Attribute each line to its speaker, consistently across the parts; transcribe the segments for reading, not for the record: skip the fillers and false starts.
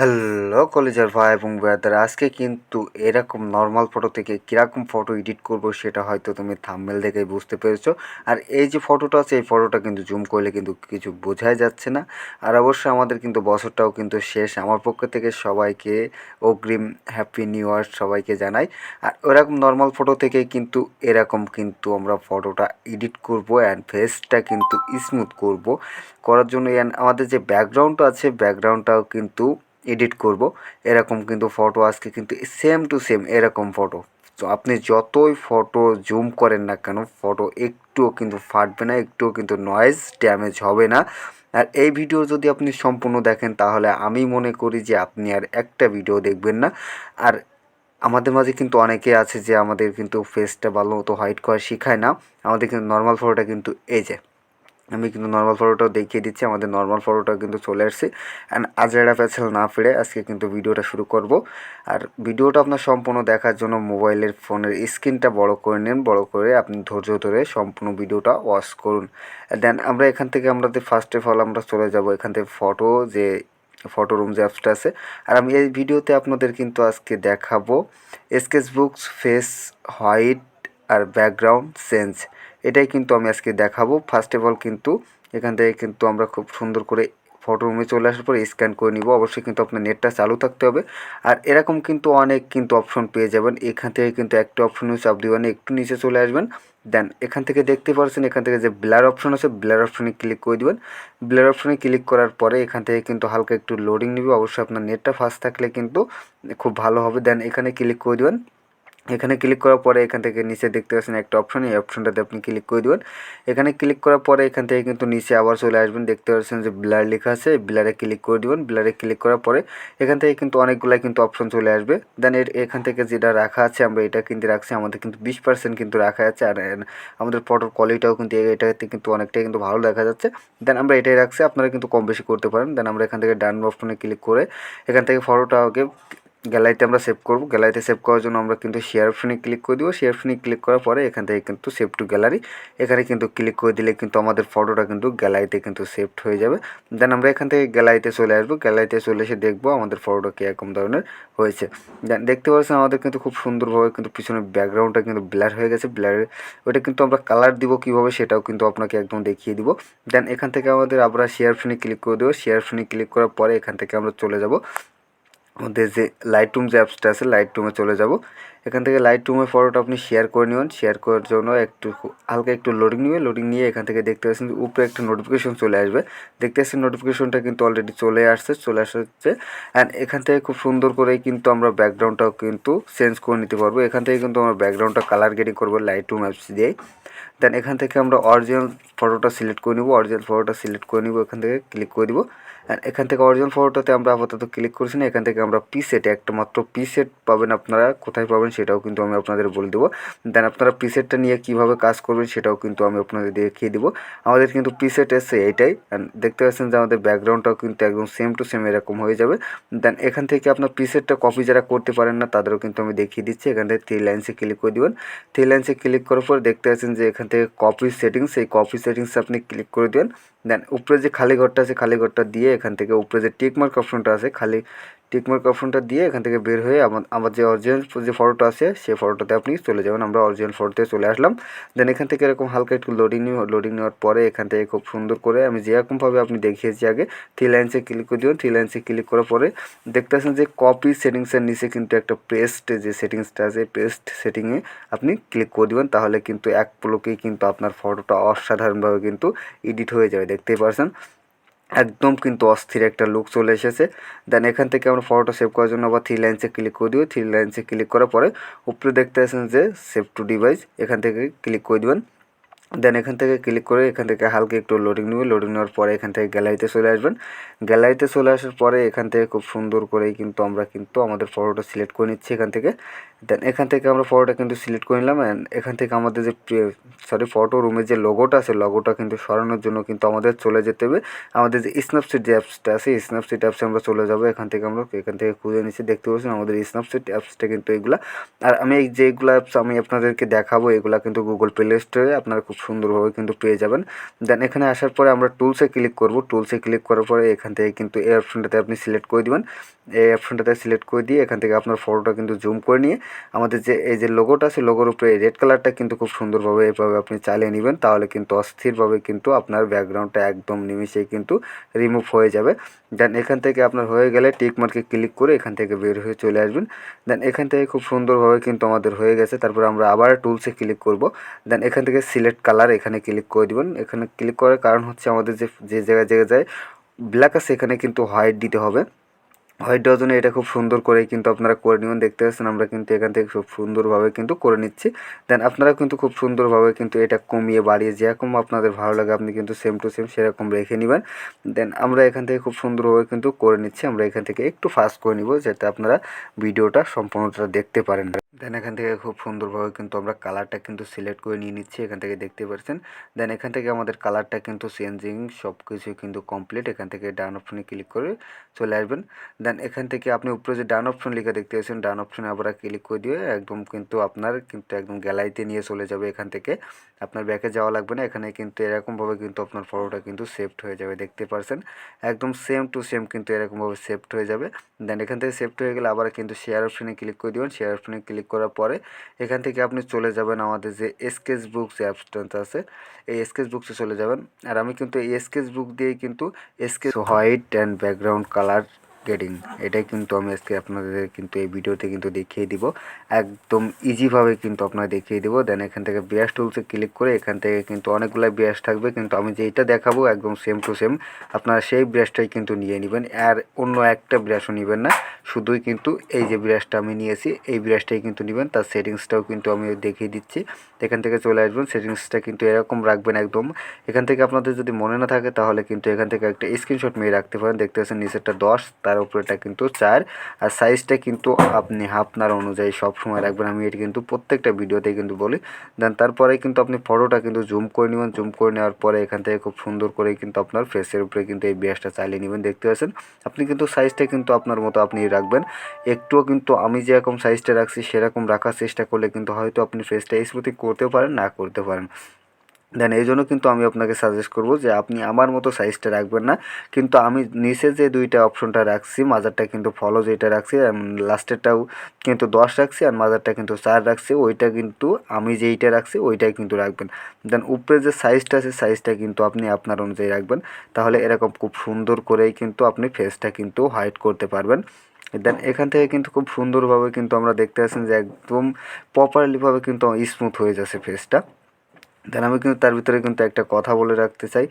Speaker 1: Hello কলেজের ভাই এবং ব্রাদার, আজকে কিন্তু এরকম নর্মাল ফটো থেকে কীরকম ফটো এডিট করব সেটা হয়তো তুমি থাম্বনেল দেখেই বুঝতে পেরেছো। আর এই যে ফটোটা আছে এই ফটোটা কিন্তু জুম করলে কিন্তু কিছু বোঝাই যাচ্ছে না। আর অবশ্যই আমাদের কিন্তু বছরটাও কিন্তু শেষ। আমার পক্ষ থেকে সবাইকে অগ্রিম হ্যাপি নিউ ইয়ার সবাইকে জানাই। আর ওরকম নর্মাল ফটো থেকে কিন্তু এরকম কিন্তু আমরা ফটোটা এডিট করব অ্যান্ড ফেসটা কিন্তু স্মুথ করব। করার জন্য আমাদের যে ব্যাকগ্রাউন্ডটা আছে ব্যাকগ্রাউন্ডটাও কিন্তু এডিট করব। এরকম কিন্তু ফটো আজকে কিন্তু সেম টু সেম এরকম ফটো। তো আপনি যতই ফটো জুম করেন না কেন ফটো একটুও কিন্তু ফাটবে না, একটুও কিন্তু নয়েজ ড্যামেজ হবে না। আর এই ভিডিও যদি আপনি সম্পূর্ণ দেখেন তাহলে আমি মনে করি যে আপনি আর একটা ভিডিও দেখবেন না। আর আমাদের মাঝে কিন্তু অনেকে আছে যে আমাদের কিন্তু ফেসটা ভালো মতো হোয়াইট করা শেখায় না। আমাদের কিন্তু নর্মাল ফটোটা কিন্তু এই যে আমি কিন্তু নর্মাল ফটোটাও দেখিয়ে দিচ্ছি। আমাদের নর্মাল ফটোটাও কিন্তু চলে আসছে। অ্যান্ড আজেরা প্যাছেল না ফিরে আজকে কিন্তু ভিডিওটা শুরু করব। আর ভিডিওটা আপনার সম্পূর্ণ দেখার জন্য মোবাইলের ফোনের স্ক্রিনটা বড় করে নিন, বড় করে আপনি ধৈর্য ধরে সম্পূর্ণ ভিডিওটা ওয়াচ করুন। দেন আমরা এখান থেকে আমাদের ফার্স্ট অফ অল আমরা চলে যাব এখান থেকে ফটো যে ফটো রুম যে অ্যাপসটা আছে। আর আমি এই ভিডিওতে আপনাদের কিন্তু আজকে দেখাবো স্কেচবুক ফেস হোয়াইট আর ব্যাকগ্রাউন্ড চেঞ্জ। এটাই কিন্তু আমি আজকে দেখাবো। ফার্স্ট অফ অল কিন্তু এখান থেকে কিন্তু আমরা খুব সুন্দর করে ফটো রুমে চলে আসার পরে স্ক্যান করে নিব। অবশ্যই কিন্তু আপনার নেটটা চালু থাকতে হবে। আর এরকম কিন্তু অনেক কিন্তু অপশন পেয়ে যাবেন। এখান থেকে কিন্তু একটা অপশনে চাপ দিবেন, একটু নিচে চলে আসবেন। দেন এখান থেকে দেখতে পাচ্ছেন এখান থেকে যে ব্লার অপশন আছে ব্লার অপশনে ক্লিক করে দিবেন। ব্লার অপশনে ক্লিক করার পরে এখান থেকে কিন্তু হালকা একটু লোডিং নেবে। অবশ্যই আপনার নেটটা ফাস্ট থাকলে কিন্তু খুব ভালো হবে। দেন এখানে ক্লিক করে দিবেন। এখানে ক্লিক করার পরে এখান থেকে নিচে দেখতে পাচ্ছেন একটা অপশন, এই অপশনটাতে আপনি ক্লিক করে দেবেন। এখানে ক্লিক করার পরে এখান থেকে কিন্তু নিচে আবার চলে আসবেন, দেখতে পাচ্ছেন যে ব্লার লেখা আছে, ব্লারে ক্লিক করে দেবেন। ব্লারে ক্লিক করার পরে এখান থেকে কিন্তু অনেকগুলাই কিন্তু অপশন চলে আসবে। দেন এখান থেকে যেটা রাখা আছে আমরা এটা কিন্তু রাখছি, আমাদের কিন্তু 20% কিন্তু রাখা আছে। আর আমাদের ফটোর কোয়ালিটিটাও কিন্তু এটাতে কিন্তু অনেকটাই কিন্তু ভালো দেখা যাচ্ছে। দেন আমরা এটাই রাখছি, আপনারা কিন্তু কম বেশি করতে পারেন। দেন আমরা এখান থেকে ডান অপশনে ক্লিক করে এখান থেকে ফটোটাকে গ্যালারিতে আমরা সেভ করব। গ্যালারিতে সেভ করার জন্য আমরা কিন্তু শেয়ার অপশনে ক্লিক করে দিব। শেয়ার অপশনে ক্লিক করার পরে এখান থেকে কিন্তু সেভ টু গ্যালারি এখানে কিন্তু ক্লিক করে দিলে কিন্তু আমাদের ফটোটা কিন্তু গ্যালারিতে কিন্তু সেভড হয়ে যাবে। দেন আমরা এখান থেকে গ্যালারিতে চলে আসবো। গ্যালারিতে চলে এসে দেখবো আমাদের ফটোটা কীরকম ধরনের হয়েছে। দেন দেখতে পাচ্ছেন আমাদের কিন্তু খুব সুন্দরভাবে কিন্তু পিছনের ব্যাকগ্রাউন্ডটা কিন্তু ব্লার হয়ে গেছে। ব্লারের ওইটা কিন্তু আমরা কালার দিব কীভাবে সেটাও কিন্তু আপনাকে একদম দেখিয়ে দিব। দেন এখান থেকে আমাদের আমরা শেয়ার অপশনে ক্লিক করে দেবো। শেয়ার অপশনে ক্লিক করার পরে এখান থেকে আমরা চলে যাব আমাদের যে লাইটরুম যে অ্যাপসটা আছে লাইটরুমে চলে যাব। এখান থেকে লাইটরুমে ফটোটা আপনি শেয়ার করে নেবেন। শেয়ার করার জন্য একটু হালকা একটু লোডিং নেবে। লোডিং নিয়ে এখান থেকে দেখতে পাচ্ছেন উপরে একটা নোটিফিকেশন চলে আসবে। দেখতে পাচ্ছেন নোটিফিকেশনটা কিন্তু অলরেডি চলে আসছে অ্যান্ড এখান থেকে খুব সুন্দর করেই কিন্তু আমরা ব্যাকগ্রাউন্ডটাও কিন্তু চেঞ্জ করে নিতে পারবো। এখান থেকে কিন্তু আমরা ব্যাকগ্রাউন্ডটা কালার গ্রেডিং করবো লাইটরুম অ্যাপস দিয়ে। দেন এখান থেকে আমরা অরিজিনাল ফটোটা সিলেক্ট করে নিব। অরিজিনাল ফটোটা সিলেক্ট করে নিব, এখান থেকে ক্লিক করে দিব। অ্যান্ড এখান থেকে অরিজিনাল ফটোটাতে আমরা আপাতত ক্লিক করছি না। এখান থেকে আমরা পিসেটে একটা মাত্র পিসেট পাবেন, আপনারা কোথায় পাবেন সেটাও কিন্তু আমি আপনাদের বলে দেবো। দেন আপনারা পিসেটটা নিয়ে কীভাবে কাজ করবেন সেটাও কিন্তু আমি আপনাদের দেখিয়ে দিব। আমাদের কিন্তু পিসেট এসে এইটাই। অ্যান্ড দেখতে পাচ্ছেন যে আমাদের ব্যাকগ্রাউন্ডটাও কিন্তু একদম সেম টু সেম এরকম হয়ে যাবে। দেন এখান থেকে আপনার পিসেটটা কপি যারা করতে পারেন না তাদেরও কিন্তু আমি দেখিয়ে দিচ্ছি। এখান থেকে থ্রি লাইন্সে ক্লিক করে দেবেন। থ্রি লাইন্সে ক্লিক করার পর দেখতে পাচ্ছেন যে এখান থেকে কপি সেটিংস, এই কপি সেটিংসে আপনি ক্লিক করে দেবেন। দেন উপরে যে খালি ঘরটা আছে খালি ঘরটা দিয়ে এখান থেকে উপরে যে টিকমার্ক অপশনটা আছে খালি টিকমার্ক অপশনটা দিয়ে এখান থেকে বের হয়ে আমার যে অরিজিনাল যে ফটোটা আছে সেই ফটোটাতে আপনি চলে যাবেন। আমরা অরিজিনাল ফটোতে চলে আসলাম। দেন এখান থেকে এরকম হালকা একটু লোডিং নেওয়ার পরে এখান থেকে খুব সুন্দর করে আমি যেরকমভাবে আপনি দেখিয়েছি আগে থ্রি লাইন্সে ক্লিক করে দেবেন। থ্রি লাইন্সে ক্লিক করার পরে দেখতে পাচ্ছেন যে কপি সেটিংসের নিচে কিন্তু একটা পেস্ট যে সেটিংসটা আছে পেস্ট সেটিংয়ে আপনি ক্লিক করে দেবেন। তাহলে কিন্তু এক পলকেই কিন্তু আপনার ফটোটা অসাধারণভাবে কিন্তু এডিট হয়ে যাবে। দেখতেই পারছেন একদম কিন্তু অস্থির একটা লুক চলে এসেছে। দেন এখান থেকে আমরা ফটোটা সেভ করার জন্য আবার থ্রি লাইন্সে ক্লিক করে দিব। থ্রি লাইন্সে ক্লিক করার পরে উপরে দেখতে পাচ্ছেন যে সেভ টু ডিভাইস, এখান থেকে ক্লিক করে দেবেন। দেন এখান থেকে ক্লিক করে এখান থেকে হালকা একটু লোডিং নেবে। লোডিং নেওয়ার পরে এখান থেকে গ্যালারিতে চলে আসবেন। গ্যালারিতে চলে আসার পরে এখান থেকে খুব সুন্দর করেই কিন্তু আমরা কিন্তু আমাদের ফটোটা সিলেক্ট করে নিচ্ছি এখান থেকে। দেন এখান থেকে আমরা ফটোটা কিন্তু সিলেক্ট করে নিলাম। অ্যান্ড এখান থেকে আমাদের যে ফটো রুমের যে লোগোটা আছে লোগোটা কিন্তু সরানোর জন্য কিন্তু আমাদের চলে যেতে হবে আমাদের যে স্ন্যাপসিড যে অ্যাপসটা আছে স্ন্যাপসিড অ্যাপসে আমরা চলে যাবো। এখান থেকে আমরা এখান থেকে খুঁজে নিচ্ছি, দেখতে পাচ্ছেন আমাদের স্ন্যাপসিড অ্যাপসটা কিন্তু এগুলা। আর আমি এই যেগুলো অ্যাপস আমি আপনাদেরকে দেখাবো এগুলা কিন্তু গুগল প্লে স্টোরে আপনারা খুব সুন্দরভাবে কিন্তু পেয়ে যাবেন। দেন এখানে আসার পরে আমরা টুলসে ক্লিক করব। টুলসে ক্লিক করার পরে এখান থেকে কিন্তু এই অপশনটাতে আপনি সিলেক্ট করে দিবেন। এই অপশনটাতে সিলেক্ট করে দিয়ে এখান থেকে আপনার ফটোটা কিন্তু জুম করে নিয়ে আমাদের যে এই যে লোগোটা আছে লোগোর উপরে রেড কালারটা কিন্তু খুব সুন্দরভাবে এভাবে আপনি চালিয়ে নেবেন, তাহলে কিন্তু অস্থিরভাবে কিন্তু আপনার ব্যাকগ্রাউন্ডটা একদম নিমিষেই কিন্তু রিমুভ হয়ে যাবে। দেন এখান থেকে আপনার হয়ে গেলে টিক মার্কে ক্লিক করে এখান থেকে বের হয়ে চলে আসবেন। দেন এখান থেকে খুব সুন্দরভাবে কিন্তু আমাদের হয়ে গেছে। তারপর আমরা আবার টুলসে ক্লিক করব। দেন এখান থেকে সিলেক্ট কালার এখানে ক্লিক করে দিবেন। এখানে ক্লিক করার কারণ হচ্ছে আমাদের যে জায়গায় ব্ল্যাক আছে এখানে কিন্তু হোয়াইট দিতে হবে। হোয়াইট দেওয়ার জন্য এটা খুব সুন্দর করেই কিন্তু আপনারা করে নেবেন। দেখতে পাচ্ছেন আমরা কিন্তু এখান থেকে খুব সুন্দরভাবে কিন্তু করে নিচ্ছি। দেন আপনারা কিন্তু খুব সুন্দরভাবে কিন্তু এটা কমিয়ে বাড়িয়ে যেরকম আপনাদের ভালো লাগে আপনি কিন্তু সেম টু সেম সেরকম রেখে নেবেন। দেন আমরা এখান থেকে খুব সুন্দরভাবে কিন্তু করে নিচ্ছি। আমরা এখান থেকে একটু ফাস্ট করে নিব যাতে আপনারা ভিডিওটা সম্পূর্ণটা দেখতে পারেন। দেন এখান থেকে খুব সুন্দরভাবে কিন্তু আমরা কালারটা কিন্তু সিলেক্ট করে নিয়ে নিচ্ছি, এখান থেকে দেখতে পাচ্ছেন। দেন এখান থেকে আমাদের কালারটা কিন্তু চেঞ্জিং সব কিছুই কিন্তু কমপ্লিট। এখান থেকে ডান অপশনে ক্লিক করে চলে আসবেন। দেন এখান থেকে আপনি উপরে যে ডান অপশন লেখা দেখতে পাচ্ছেন ডান অপশনে আবার ক্লিক করে দিয়ে একদম কিন্তু আপনার কিন্তু একদম গ্যালারিতে নিয়ে চলে যাবে। এখান থেকে আপনার ব্যাকে যাওয়া লাগবে না। এখানে কিন্তু এরকমভাবে কিন্তু আপনার ফটোটা কিন্তু সেভড হয়ে যাবে, দেখতে পাচ্ছেন একদম সেম টু সেম কিন্তু এরকমভাবে সেভড হয়ে যাবে। দেন এখান থেকে সেভড হয়ে গেলে আবার কিন্তু শেয়ার অপশনে ক্লিক করে দেবেন। শেয়ার অপশনে ক্লিক করার পরে এখান থেকে আপনি চলে যাবেন আমাদের যে স্কেচবুক যে অ্যাপসটা আছে এই স্কেচবুকসে চলে যাবেন। আর আমি কিন্তু এই স্কেচবুক দিয়েই কিন্তু sketch white and background colour getting এটাই কিন্তু আমি আজকে আপনাদের কিন্তু এই ভিডিওতে কিন্তু দেখিয়ে দিব, একদম ইজিভাবে কিন্তু আপনারা দেখিয়ে দেবো। দেন এখান থেকে ব্রাশ টুলসে ক্লিক করে এখান থেকে কিন্তু অনেকগুলো ব্রাশ থাকবে, কিন্তু আমি যেইটা দেখাবো একদম সেম টু সেম আপনারা সেই ব্রাশটাই কিন্তু নিয়ে নেবেন, আর অন্য একটা ব্রাশও নেবেন না। শুধুই কিন্তু এই যে ব্রাশটা আমি নিয়েছি এই ব্রাশটাই কিন্তু নেবেন। তার সেটিংসটাও কিন্তু আমি দেখিয়ে দিচ্ছি। এখান থেকে চলে আসবেন, সেটিংসটা কিন্তু এরকম রাখবেন একদম। এখান থেকে আপনাদের যদি মনে না থাকে তাহলে কিন্তু এখান থেকে একটা স্ক্রিনশট মেরে রাখতে পারেন। দেখতে পাচ্ছেন নিচেরটা 10 তার উপরেটা কিন্তু 4 আর সাইজটা কিন্তু আপনি আপনার অনুযায়ী সব সময় রাখবেন। আমি এটা কিন্তু প্রত্যেকটা ভিডিওতেই কিন্তু বলি। দেন তারপরে কিন্তু আপনি ফটোটা কিন্তু জুম করে নেবেন। জুম করে নেওয়ার পরে এখান থেকে খুব সুন্দর করে কিন্তু আপনার ফেসের উপরে কিন্তু এই ব্রাশটা চালিয়ে নেবেন। দেখতে পাচ্ছেন আপনি কিন্তু সাইজটা কিন্তু আপনার মতো আপনি রাখবেন। একটুও কিন্তু আমি যেরকম সাইজটা রাখছি সেরকম রাখার চেষ্টা করলে কিন্তু হয়তো আপনি ফেসটা স্মুথিং করতেও পারেন না করতে পারেন। দেন এই জন্য কিন্তু আমি আপনাকে সাজেস্ট করব যে আপনি আমার মতো সাইজটা রাখবেন না, কিন্তু আমি নিচে যে দুইটা অপশনটা রাখছি মাঝারটা কিন্তু ফলো যেটা রাখছি লাস্টেরটাও কিন্তু 10 রাখছি আর মাঝারটা কিন্তু 4 রাখছি, ওইটা কিন্তু আমি যেইটা রাখছি ওইটাই কিন্তু রাখবেন। দেন উপরে যে সাইজটা আছে সাইজটা কিন্তু আপনি আপনার অনুযায়ী রাখবেন, তাহলে এরকম খুব সুন্দর করেই কিন্তু আপনি ফেসটা কিন্তু হাইড করতে পারবেন। দেন এখান থেকে কিন্তু খুব সুন্দরভাবে কিন্তু আমরা দেখতে পাচ্ছেন যে একদম প্রপারলিভাবে কিন্তু স্মুথ হয়ে যাচ্ছে ফেসটা। দেন আমি কিন্তু তার ভিতরে কিন্তু একটা কথা বলে রাখতে চাই,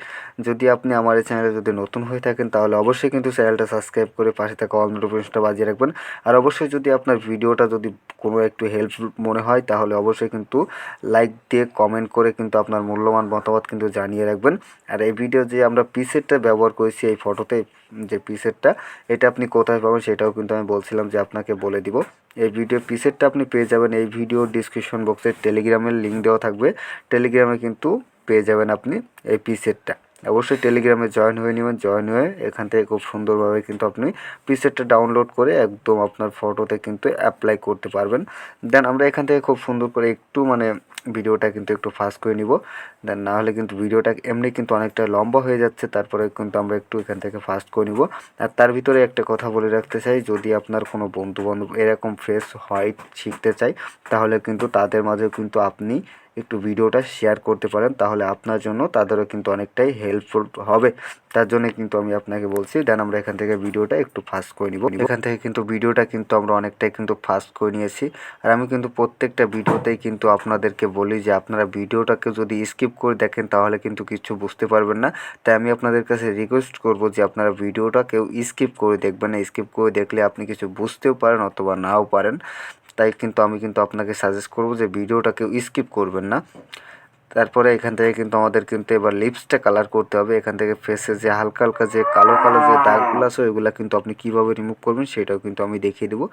Speaker 1: যদি আপনি আমার এই চ্যানেলে যদি নতুন হয়ে থাকেন তাহলে অবশ্যই কিন্তু চ্যানেলটা সাবস্ক্রাইব করে পাশে থাকা অল নোটিফিকেশনটা বাজিয়ে রাখবেন। আর অবশ্যই যদি আপনার ভিডিওটা যদি কোনো একটু হেল্পফুল মনে হয় তাহলে অবশ্যই কিন্তু লাইক দিয়ে কমেন্ট করে কিন্তু আপনার মূল্যবান মতামত কিন্তু জানিয়ে রাখবেন। আর এই ভিডিও যে আমরা পিসেটটা ব্যবহার করেছি এই ফটোতে যে পিসেটটা এটা আপনি কোথায় পাবেন সেটাও কিন্তু আমি বলছিলাম যে আপনাকে বলে দিব। এই ভিডিও পিসেটটা আপনি পেয়ে যাবেন এই ভিডিও ডিসক্রিপশন বক্সে টেলিগ্রামের লিঙ্ক দেওয়া থাকবে, টেলিগ্রামে কিন্তু পেয়ে যাবেন আপনি এই পিসেটটা। অবশ্যই টেলিগ্রামে জয়েন হয়ে নেবেন, জয়েন হয়ে এখান থেকে খুব সুন্দরভাবে কিন্তু আপনি পিসেটটা ডাউনলোড করে একদম আপনার ফটোতে কিন্তু অ্যাপ্লাই করতে পারবেন। দেন আমরা এখান থেকে খুব সুন্দর করে একটু মানে ভিডিওটা কিন্তু একটু ফাস্ট করে নিব, দেন না হলে কিন্তু ভিডিওটা এমনি কিন্তু অনেকটা লম্বা হয়ে যাচ্ছে। তারপরে কিন্তু আমরা একটু এখান থেকে ফাস্ট করে নিব। আর তার ভিতরে একটা কথা বলে রাখতে চাই, যদি আপনার কোনো বন্ধুবান্ধব এরকম ফেস হোয়াইট শিখতে চাই তাহলে কিন্তু তাদের মাঝেও কিন্তু আপনি একটু ভিডিওটা শেয়ার করতে পারেন, তাহলে আপনার জন্য তাদেরও কিন্তু অনেকটাই হেল্পফুল হবে। তার জন্য কিন্তু আমি আপনাকে বলছি। দেন আমরা এখান থেকে ভিডিওটা একটু ফাস্ট করে নিব। এখান থেকে কিন্তু ভিডিওটা কিন্তু আমরা অনেকটাই কিন্তু ফাস্ট করে নিয়েছি। আর আমি কিন্তু প্রত্যেকটা ভিডিওতেই কিন্তু আপনাদেরকে বলি যে আপনারা ভিডিওটাকে যদি স্কিপ করে দেখেন তাহলে কিন্তু কিছু বুঝতে পারবেন না। তাই আমি আপনাদের কাছে রিকোয়েস্ট করব যে আপনারা ভিডিওটা কেউ স্কিপ করে দেখবেন না। স্কিপ করে দেখলে আপনি কিছু বুঝতেও পারেন অথবা নাও পারেন। তাই কিন্তু আমি কিন্তু আপনাকে সাজেস্ট করব যে ভিডিওটা কেউ স্কিপ করবেন না। তারপরে এখান থেকে কিন্তু আমাদের কিন্তু এবার লিপসটা কালার করতে হবে। এখান থেকে ফেসে যে হালকা হালকা যে কালো কালো যে দাগগুলো আছে ওইগুলো কিন্তু আপনি কীভাবে রিমুভ করবেন সেটাও কিন্তু আমি দেখিয়ে দেবো।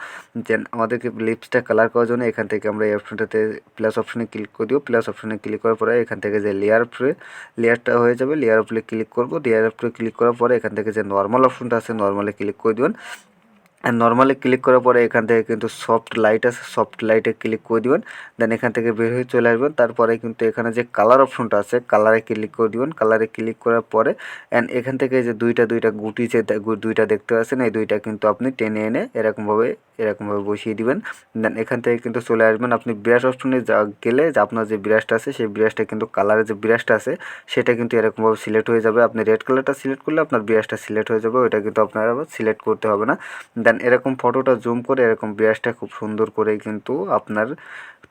Speaker 1: দেন আমাদেরকে লিপসটা কালার করার জন্য এখান থেকে আমরা এই অপশনটাতে প্লাস অপশনে ক্লিক করে দিব। প্লাস অপশনে ক্লিক করার পরে এখান থেকে যে লেয়ারটা হয়ে যাবে, লেয়ার উপরে ক্লিক করব। লেয়ার উপরে ক্লিক করার পরে এখান থেকে যে নর্মাল অপশনটা আছে নর্মালে ক্লিক করে দেবেন। আর নর্মালি ক্লিক করার পরে এখান থেকে কিন্তু সফট লাইট আছে, সফট লাইটে ক্লিক করে দিবেন। দেন এখান থেকে বের হয়ে চলে আসবেন। তারপরে কিন্তু এখানে যে কালার অপশনটা আছে কালারে ক্লিক করে দিবেন। কালারে ক্লিক করার পরে এখান থেকে যে দুইটা গুটি যে দুইটা দেখতে পাচ্ছেন এই দুইটা কিন্তু আপনি টেনে এনে এরকমভাবে বসিয়ে দিবেন। দেন এখান থেকে কিন্তু চলে আসবেন আপনি ব্রাশ অপশনে গেলে যে আপনার যে ব্রাশটা আছে সেই ব্রাশটা কিন্তু কালারের যে ব্রাশটা আছে সেটা কিন্তু এরকমভাবে সিলেক্ট হয়ে যাবে। আপনি রেড কালারটা সিলেক্ট করলে আপনার ব্রাশটা সিলেক্ট হয়ে যাবে, ওইটা কিন্তু আপনার আবার সিলেক্ট করতে হবে না। দেন এরকম ফটোটা জুম করে এরকম ব্রাশটা খুব সুন্দর করে কিন্তু আপনার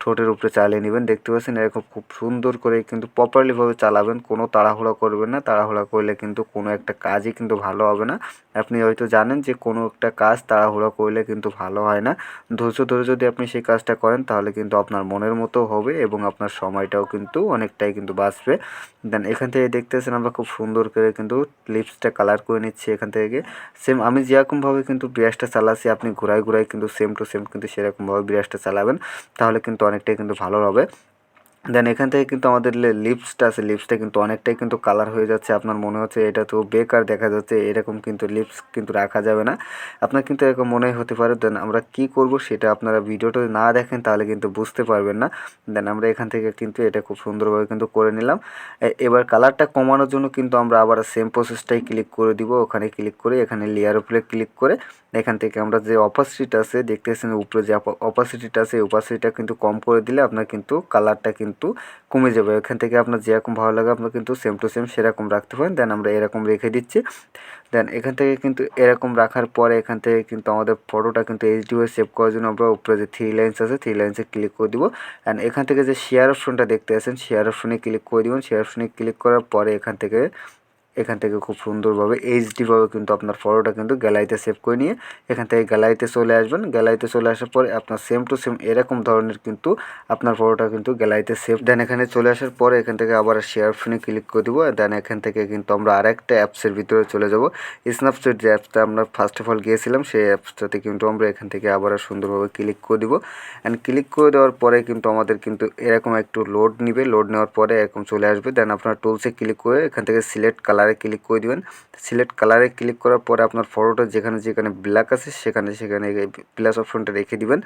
Speaker 1: ঠোঁটের উপরে চালিয়ে নেবেন। দেখতে পাচ্ছেন এরকম খুব সুন্দর করে কিন্তু প্রপারলিভাবে চালাবেন, কোনো তাড়াহুড়া করবেন না। তাড়াহুড়া করলে কিন্তু কোনো একটা কাজই কিন্তু ভালো হবে না। আপনি হয়তো জানেন যে কোনো একটা কাজ তাড়াহুড়া করলে কিন্তু ভালো হয় না। ধৈর্য ধরে যদি আপনি সেই কাজটা করেন তাহলে কিন্তু আপনার মনের মতো হবে এবং আপনার সময়টাও কিন্তু অনেকটাই কিন্তু বাঁচবে। দেন এখান থেকে দেখতেছেন আমরা খুব সুন্দর করে কিন্তু লিপসটা কালার করে নিচ্ছি। এখান থেকে সেম আমি যেরকমভাবে কিন্তু ব্রাশটা চালাচ্ছি আপনি ঘুরায় ঘুরায় কিন্তু সেম টু সেম কিন্তু সেরকমভাবে ব্রাশটা চালাবেন, তাহলে কিন্তু অনেকটাই কিন্তু ভালো হবে। দেন এখান থেকে কিন্তু আমাদের লিপসটা আছে, লিপসটা কিন্তু অনেকটাই কিন্তু কালার হয়ে যাচ্ছে। আপনার মনে হচ্ছে এটা তো বেকার দেখা যাচ্ছে, এরকম কিন্তু লিপস কিন্তু রাখা যাবে না। আপনার কিন্তু এরকম মনে হতে পারে। দেন আমরা কি করব সেটা আপনারা ভিডিওটা না দেখেন তাহলে কিন্তু বুঝতে পারবেন না। দেন আমরা এখান থেকে কিন্তু এটা খুব সুন্দরভাবে কিন্তু করে নিলাম। এবার কালারটা কমানোর জন্য কিন্তু আমরা আবার সেম প্রসেসটাই ক্লিক করে দিব। ওখানে ক্লিক করে এখানে লেয়ার উপরে ক্লিক করে এখান থেকে আমরা যে অপাসিটিটা আছে দেখতেছেন উপরে যে অপাসিটিটা আছে অপাসিটিটা কিন্তু কম করে দিলে আপনার কিন্তু কালারটা কিন্তু কমে যাবে। এখান থেকে আপনার যেরকম ভালো লাগে আপনার কিন্তু সেম টু সেম সেরকম রাখতে পারেন। দেন আমরা এরকম রেখে দিচ্ছি। দেন এখান থেকে কিন্তু এরকম রাখার পরে এখান থেকে কিন্তু আমাদের ফটোটা কিন্তু এইচডিতে সেভ করার জন্য আমরা উপরে যে থ্রি লাইন্স আছে থ্রি লাইন্সে ক্লিক করে দিব। অ্যান্ড এখান থেকে যে শেয়ার অপশনটা দেখতে আছেন শেয়ার অপশনে ক্লিক করে দিবেন। শেয়ার অপশনে ক্লিক করার পরে এখান থেকে খুব সুন্দরভাবে এইচডিভাবে কিন্তু আপনার ফটোটা কিন্তু গ্যালারিতে সেভ করে নিয়ে এখান থেকে গ্যালারিতে চলে আসবেন। গ্যালারিতে চলে আসার পরে আপনার সেম টু সেম এরকম ধরনের কিন্তু আপনার ফটোটা কিন্তু গ্যালারিতে সেভ। দেন এখানে চলে আসার পরে এখান থেকে আবার শেয়ার অপশনে ক্লিক করে দিব। দেন এখান থেকে কিন্তু আমরা আরেকটা অ্যাপসের ভিতরে চলে যাব। স্ন্যাপসিড যে অ্যাপসটা আমরা ফার্স্ট অফ অল গিয়েছিলাম সেই অ্যাপসটাতে কিন্তু আমরা এখান থেকে আবার সুন্দরভাবে ক্লিক করে দিব। অ্যান্ড ক্লিক করে দেওয়ার পরে কিন্তু আমাদের কিন্তু এরকম একটু লোড নিবে। লোড নেওয়ার পরে এরকম চলে আসবে। দেন আপনার টুলসে ক্লিক করে এখান থেকে সিলেক্ট কালারে ক্লিক করে দিবেন। সিলেক্ট কালারে ক্লিক করার পরে আপনার ফটোটা যেখানে যেখানে ব্ল্যাক আছে সেখানে সেখানে প্লাস অপশনটা রেখে দিবেন।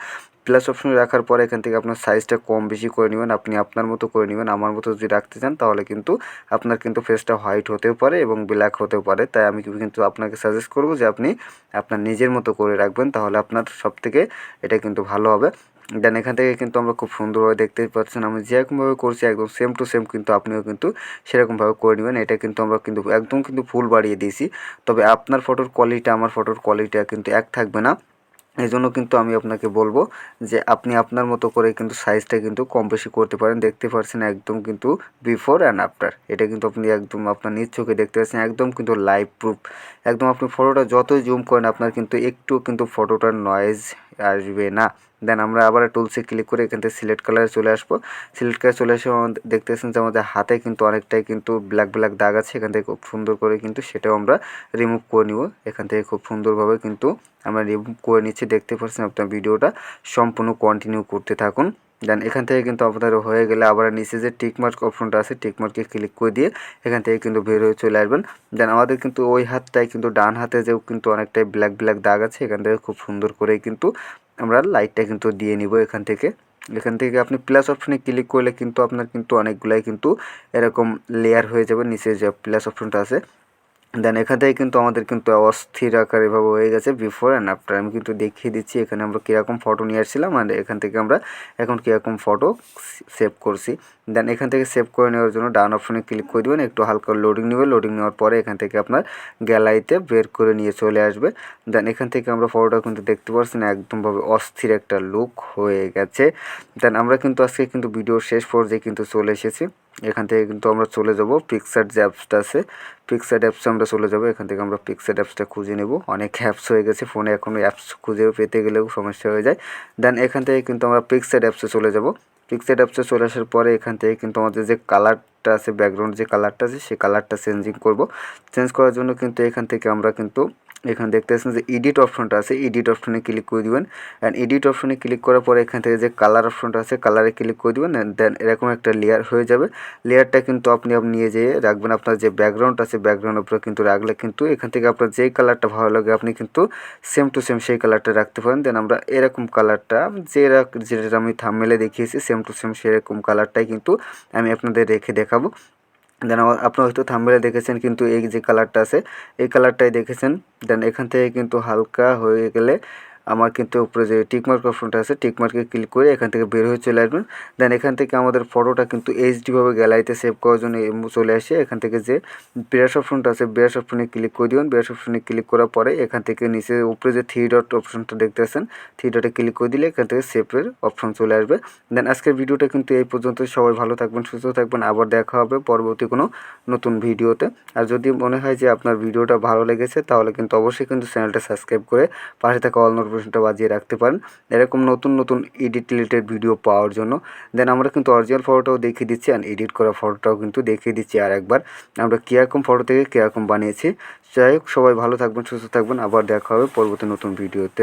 Speaker 1: প্লাস অপশনে রাখার পরে এখান থেকে আপনার সাইজটা কম বেশি করে নেবেন, আপনি আপনার মতো করে নেবেন। আমার মতো যদি রাখতে চান তাহলে কিন্তু আপনার কিন্তু ফেসটা হোয়াইট হতেও পারে এবং ব্ল্যাক হতেও পারে। তাই আমি কিন্তু আপনাকে সাজেস্ট করব যে আপনি আপনার নিজের মতো করে রাখবেন, তাহলে আপনার সবথেকে এটা কিন্তু ভালো হবে। দেন এখান থেকে কিন্তু আমরা খুব সুন্দরভাবে দেখতেই পাচ্ছেন আমি যেরকমভাবে করছি একদম সেম টু সেম কিন্তু আপনিও কিন্তু সেরকমভাবে করে নেবেন। এটা কিন্তু আমরা কিন্তু একদম কিন্তু ফুল বাড়িয়ে দিয়েছি, তবে আপনার ফটোর কোয়ালিটি আমার ফটোর কোয়ালিটি কিন্তু এক থাকবে না। এই জন্য কিন্তু আমি আপনাকে বলবো যে আপনি আপনার মতো করে কিন্তু সাইজটা কিন্তু কম বেশি করতে পারেন। দেখতে পাচ্ছেন একদম কিন্তু বিফোর অ্যান্ড আফটার, এটা কিন্তু আপনি একদম আপনার নিজ চোখে দেখতে পাচ্ছেন একদম কিন্তু লাইভ প্রুফ। একদম আপনি ফটোটা যতই জুম করেন আপনার কিন্তু একটু কিন্তু ফটোটার নয়েজ আসবে না। দেন আমরা আবার টুলসে ক্লিক করে এখান থেকে সিলেক্ট কালারে চলে আসবো। সিলেক্ট কালারে চলে এসে দেখতে পাচ্ছেন যে আমাদের হাতে কিন্তু অনেকটাই কিন্তু ব্ল্যাক ব্ল্যাক দাগ আছে, এখান থেকে খুব সুন্দর করে কিন্তু সেটাও আমরা রিমুভ করে নিব। এখান থেকে খুব সুন্দরভাবে কিন্তু আমরা রিমুভ করে নিচ্ছি। দেখতে পাচ্ছেন আপনার ভিডিওটা সম্পূর্ণ কন্টিনিউ করতে থাকুন। দেন এখান থেকে কিন্তু আপনাদের হয়ে গেলে আবার নিচে যে টিকমার্ক অপশনটা আছে টিকমার্কে ক্লিক করে দিয়ে এখান থেকে কিন্তু বের হয়ে চলে আসবেন। দেন আমাদের কিন্তু ওই হাতটাই কিন্তু ডান হাতে যেও কিন্তু অনেকটাই ব্ল্যাক ব্ল্যাক দাগ আছে, এখান থেকে খুব সুন্দর করে কিন্তু আমরা লাইটটা কিন্তু দিয়ে নিব। এখান থেকে আপনি প্লাস অপশনে ক্লিক করলে কিন্তু আপনার কিন্তু অনেকগুলাই কিন্তু এরকম লেয়ার হয়ে যাবে নিচে যে প্লাস অপশনটা আছে। দেন এখান থেকে কিন্তু আমাদের কিন্তু অস্থির আকার এভাবে হয়ে গেছে বিফোর অ্যান্ড আফটার। আমি কিন্তু দেখিয়ে দিচ্ছি এখানে আমরা কীরকম ফটো নিয়ে আসছিলাম আর এখান থেকে আমরা এখন কীরকম ফটো সেভ করছি। দেন এখান থেকে সেভ করে নেওয়ার জন্য ডান অপশনে ক্লিক করে দেবেন, একটু হালকা লোডিং নেবে। লোডিং নেওয়ার পরে এখান থেকে আপনার গ্যালারিতে বের করে নিয়ে চলে আসবে। দেন এখান থেকে আমরা ফটোটা কিন্তু দেখতে পাচ্ছেন একদমভাবে অস্থির একটা লুক হয়ে গেছে। দেন আমরা কিন্তু আজকে কিন্তু ভিডিওর শেষ পর্যায়ে কিন্তু চলে এসেছি। এখান থেকে কিন্তু আমরা চলে যাব পিক্সার্ট যে অ্যাপসটা আছে পিক্সার্ট অ্যাপসে আমরা চলে যাব। এখান থেকে আমরা পিক্সার্ট অ্যাপসটা খুঁজে নেব। অনেক অ্যাপস হয়ে গেছে ফোনে, এখন অ্যাপস খুঁজে পেতে গেলেও সমস্যা হয়ে যায়। দেন এখান থেকে কিন্তু আমরা পিক্সার্ট অ্যাপসে চলে যাব। পিক্সার্ট অ্যাপসে চলে আসার পরে এখান থেকে কিন্তু আমাদের যে কালার কালারটা আছে, ব্যাকগ্রাউন্ড যে কালারটা আছে সেই কালারটা চেঞ্জ করার জন্য কিন্তু এখান থেকে আমরা কিন্তু এখানে দেখতে পাচ্ছেন যে এডিট অপশনটা আছে, এডিট অপশনে ক্লিক করে দিবেন। অ্যান্ড এডিট অপশনে ক্লিক করার পরে এখান থেকে যে কালার অপশনটা আছে কালারে ক্লিক করে দিবেন। অ্যান্ড দেন এরকম একটা লেয়ার হয়ে যাবে। লেয়ারটা কিন্তু আপনি নিয়ে যেয়ে রাখবেন আপনার যে ব্যাকগ্রাউন্ড আছে ব্যাকগ্রাউন্ডের উপরে কিন্তু রাখলে কিন্তু এখান থেকে আপনার যেই কালারটা ভালো লাগে আপনি কিন্তু সেম টু সেম সেই কালারটা রাখতে পারেন। দেন আমরা এরকম কালারটা যেটা আমি থাম্বনেলে দেখিয়েছি সেম টু সেম সেরকম কালারটাই কিন্তু আমি আপনাদের রেখে দেখাবো। দেন আপনারা হয়তো থাম্বনেলে দেখেছেন কিন্তু এই যে কালারটা আছে এই কালারটাই দেখেছেন। দেন এখান থেকে কিন্তু হালকা হয়ে গেলে আমার কিন্তু উপরে যে টিকমার্ক অপশনটা আছে টিকমার্কে ক্লিক করে এখান থেকে বের হয়ে চলে আসবেন। দেন এখান থেকে আমাদের ফটোটা কিন্তু এইচডিভাবে গ্যালারিতে সেভ করার জন্য চলে আসে। এখান থেকে যে ব্রাশ অপশনটা আছে ব্রাশ অপশনে ক্লিক করে দিবেন। ব্রাশ অপশনে ক্লিক করার পরে এখান থেকে নিচে উপরে যে থ্রি ডট অপশনটা দেখতে আছেন থ্রি ডটে ক্লিক করে দিলে এখান থেকে সেভের অপশন চলে আসবে। দেন আজকের ভিডিওটা কিন্তু এই পর্যন্ত। সবাই ভালো থাকবেন, সুস্থ থাকবেন। আবার দেখা হবে পরবর্তী কোনো নতুন ভিডিওতে। আর যদি মনে হয় যে আপনার ভিডিওটা ভালো লেগেছে তাহলে কিন্তু অবশ্যই কিন্তু চ্যানেলটা সাবস্ক্রাইব করে পাশে থাকা অল নোটিফিকেশনটা বাজিয়ে রাখতে পারেন এরকম নতুন নতুন এডিট রিলেটেড ভিডিও পাওয়ার জন্য। দেন আমরা কিন্তু অরিজিনাল ফটোটাও দেখিয়ে দিচ্ছি আর এডিট করা ফটোটাও কিন্তু দেখিয়ে দিচ্ছি আর একবার আমরা কীরকম ফটো থেকে কীরকম বানিয়েছি। যাই হোক, সবাই ভালো থাকবেন, সুস্থ থাকবেন। আবার দেখা হবে পরবর্তী নতুন ভিডিওতে।